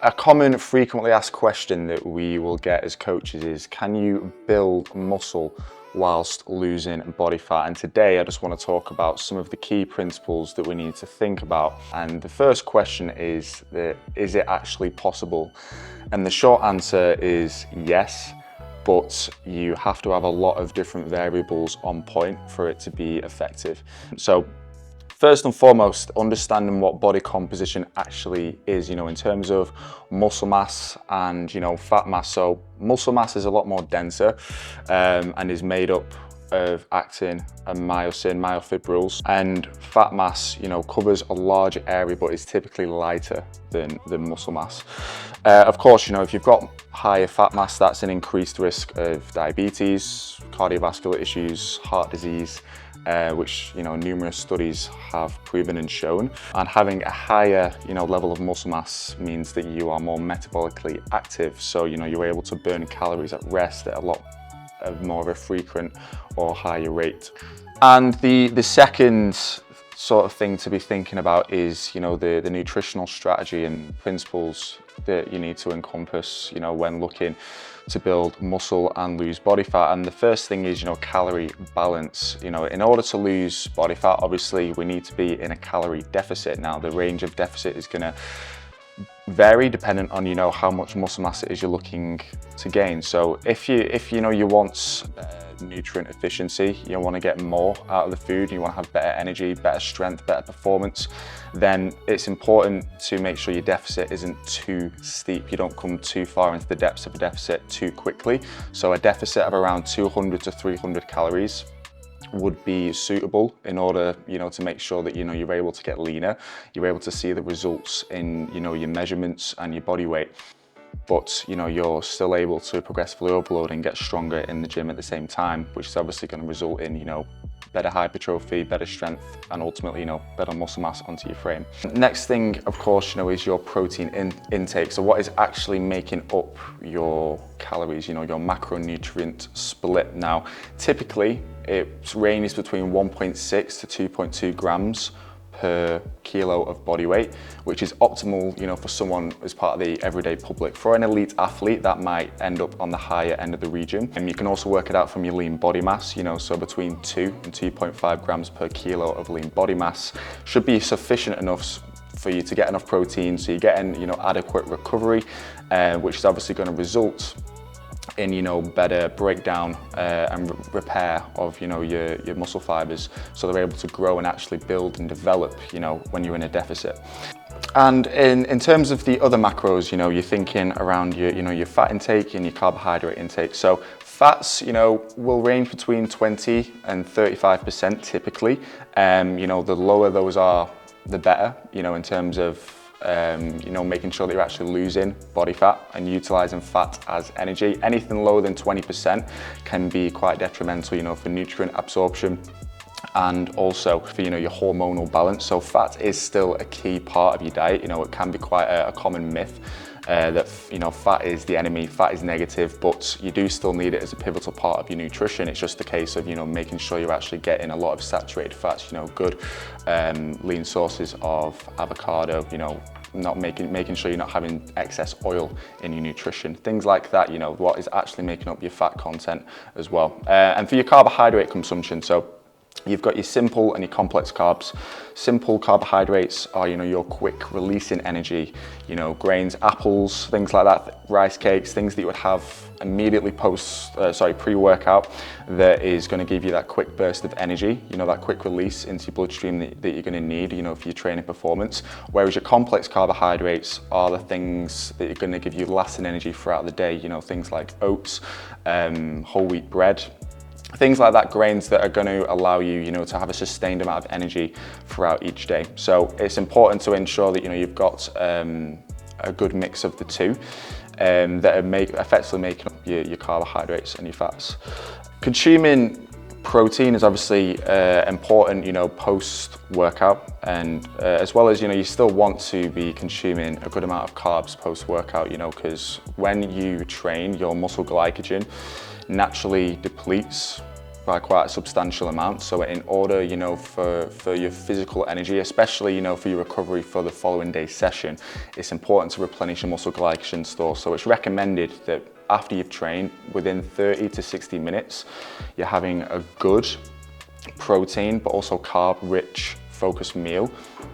A common frequently asked question that we will get as coaches is, can you build muscle whilst losing body fat? And today I just want to talk about some of the key principles that we need to think about. And the first question is it actually possible? And the short answer is yes, but you have to have a lot of different variables on point for it to be effective. So first and foremost, understanding what body composition actually is, in terms of muscle mass and, fat mass. So muscle mass is a lot more denser and is made up of actin and myosin, myofibrils, and fat mass, covers a larger area but is typically lighter than muscle mass. Of course, if you've got higher fat mass, that's an increased risk of diabetes, cardiovascular issues, heart disease, which numerous studies have proven and shown. And having a higher level of muscle mass means that you are more metabolically active, so you're able to burn calories at rest at a lot of more of a frequent or higher rate. And the second sort of thing to be thinking about is the nutritional strategy and principles that you need to encompass when looking to build muscle and lose body fat. And the first thing is calorie balance. In order to lose body fat, obviously we need to be in a calorie deficit. Now the range of deficit is going to vary dependent on how much muscle mass it is you're looking to gain. So if you want nutrient efficiency, you want to get more out of the food, you want to have better energy, better strength, better performance, then it's important to make sure your deficit isn't too steep. You don't come too far into the depths of a deficit too quickly. So a deficit of around 200 to 300 calories would be suitable in order to make sure that you're able to get leaner, you're able to see the results in your measurements and your body weight, but you're still able to progressively overload and get stronger in the gym at the same time, which is obviously going to result in better hypertrophy, better strength, and ultimately better muscle mass onto your frame. Next thing, of course, is your protein intake. So what is actually making up your calories, your macronutrient split. Now typically it ranges between 1.6 to 2.2 grams per kilo of body weight, which is optimal for someone as part of the everyday public. For an elite athlete, that might end up on the higher end of the region. And you can also work it out from your lean body mass, so between 2 and 2.5 grams per kilo of lean body mass should be sufficient enough for you to get enough protein, so you're getting adequate recovery, which is obviously going to result in better breakdown and repair of your muscle fibers, so they're able to grow and actually build and develop when you're in a deficit. And in terms of the other macros, you're thinking around your fat intake and your carbohydrate intake. So fats will range between 20 and 35% typically. The lower those are, the better, in terms of making sure that you're actually losing body fat and utilizing fat as energy. Anything lower than 20% can be quite detrimental, for nutrient absorption and also for your hormonal balance. So fat is still a key part of your diet. It can be quite a common myth that fat is the enemy, fat is negative, but you do still need it as a pivotal part of your nutrition. It's just a case of making sure you're actually getting a lot of saturated fats, good lean sources of avocado, not making sure you're not having excess oil in your nutrition, things like that. What is actually making up your fat content as well. And for your carbohydrate consumption, so you've got your simple and your complex carbs. Simple carbohydrates are, your quick releasing energy, grains, apples, things like that, rice cakes, things that you would have immediately pre-workout that is going to give you that quick burst of energy, that quick release into your bloodstream that you're going to need, for your training performance. Whereas your complex carbohydrates are the things that are going to give you lasting energy throughout the day, things like oats, whole wheat bread, things like that, grains that are going to allow you, to have a sustained amount of energy throughout each day. So it's important to ensure that, you've got a good mix of the two that are effectively making up your carbohydrates and your fats. Consuming protein is obviously important, post-workout, and as well as, you still want to be consuming a good amount of carbs post-workout, because when you train, your muscle glycogen naturally depletes by quite a substantial amount. So in order, you know, for your physical energy, especially, you know, for your recovery for the following day's session, it's important to replenish your muscle glycogen store. So it's recommended that after you've trained, within 30 to 60 minutes, you're having a good protein, but also carb-rich focused meal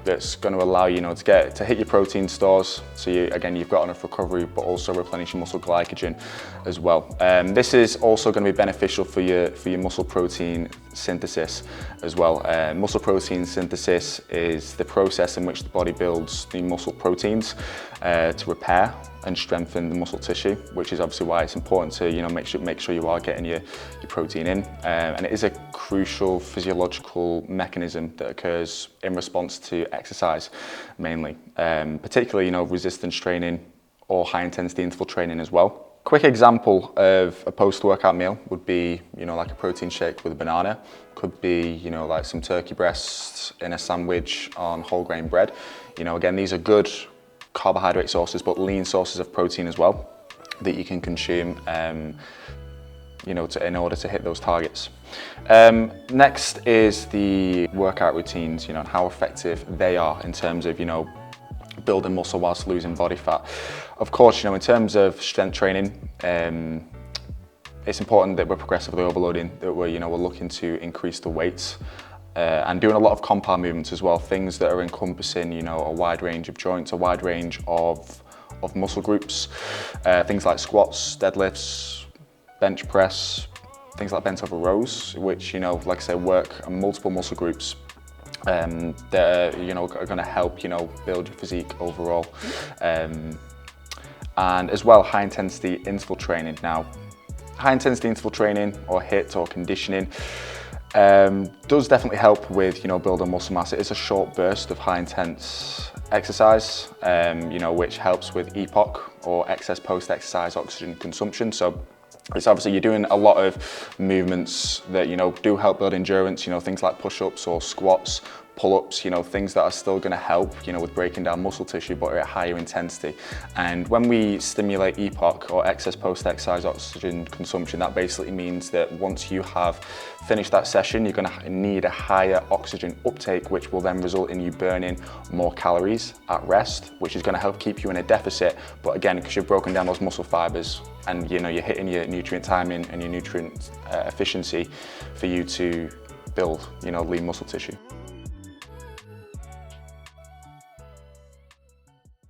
that's going to allow you, to hit your protein stores. So you've got enough recovery, but also replenish your muscle glycogen as well. This is also going to be beneficial for your muscle protein synthesis as well. Muscle protein synthesis is the process in which the body builds the muscle proteins to repair and strengthen the muscle tissue, which is obviously why it's important to make sure you are getting your protein in. And it is a crucial physiological mechanism that occurs in response to exercise mainly, particularly resistance training or high intensity interval training as well. Quick example of a post-workout meal would be, like a protein shake with a banana. Could be, like some turkey breasts in a sandwich on whole grain bread. Again, these are good carbohydrate sources, but lean sources of protein as well that you can consume, in order to hit those targets. Next is the workout routines, and how effective they are in terms of, building muscle whilst losing body fat. Of course, in terms of strength training, it's important that we're progressively overloading, that we're looking to increase the weights and doing a lot of compound movements as well, things that are encompassing, a wide range of joints, a wide range of muscle groups, things like squats, deadlifts, bench press, things like bent over rows, which, like I said, work on multiple muscle groups that are going to help build your physique overall, and as well high intensity interval training. Now, high intensity interval training or HIIT or conditioning does definitely help with building muscle mass. It is a short burst of high intense exercise, which helps with EPOC or excess post exercise oxygen consumption. So it's obviously you're doing a lot of movements that do help build endurance, things like push-ups or squats, pull-ups, things that are still going to help with breaking down muscle tissue, but at higher intensity. And when we stimulate EPOC or excess post-exercise oxygen consumption, that basically means that once you have finished that session, you're going to need a higher oxygen uptake, which will then result in you burning more calories at rest, which is going to help keep you in a deficit. But again, because you've broken down those muscle fibers and you're hitting your nutrient timing and your nutrient efficiency for you to build lean muscle tissue.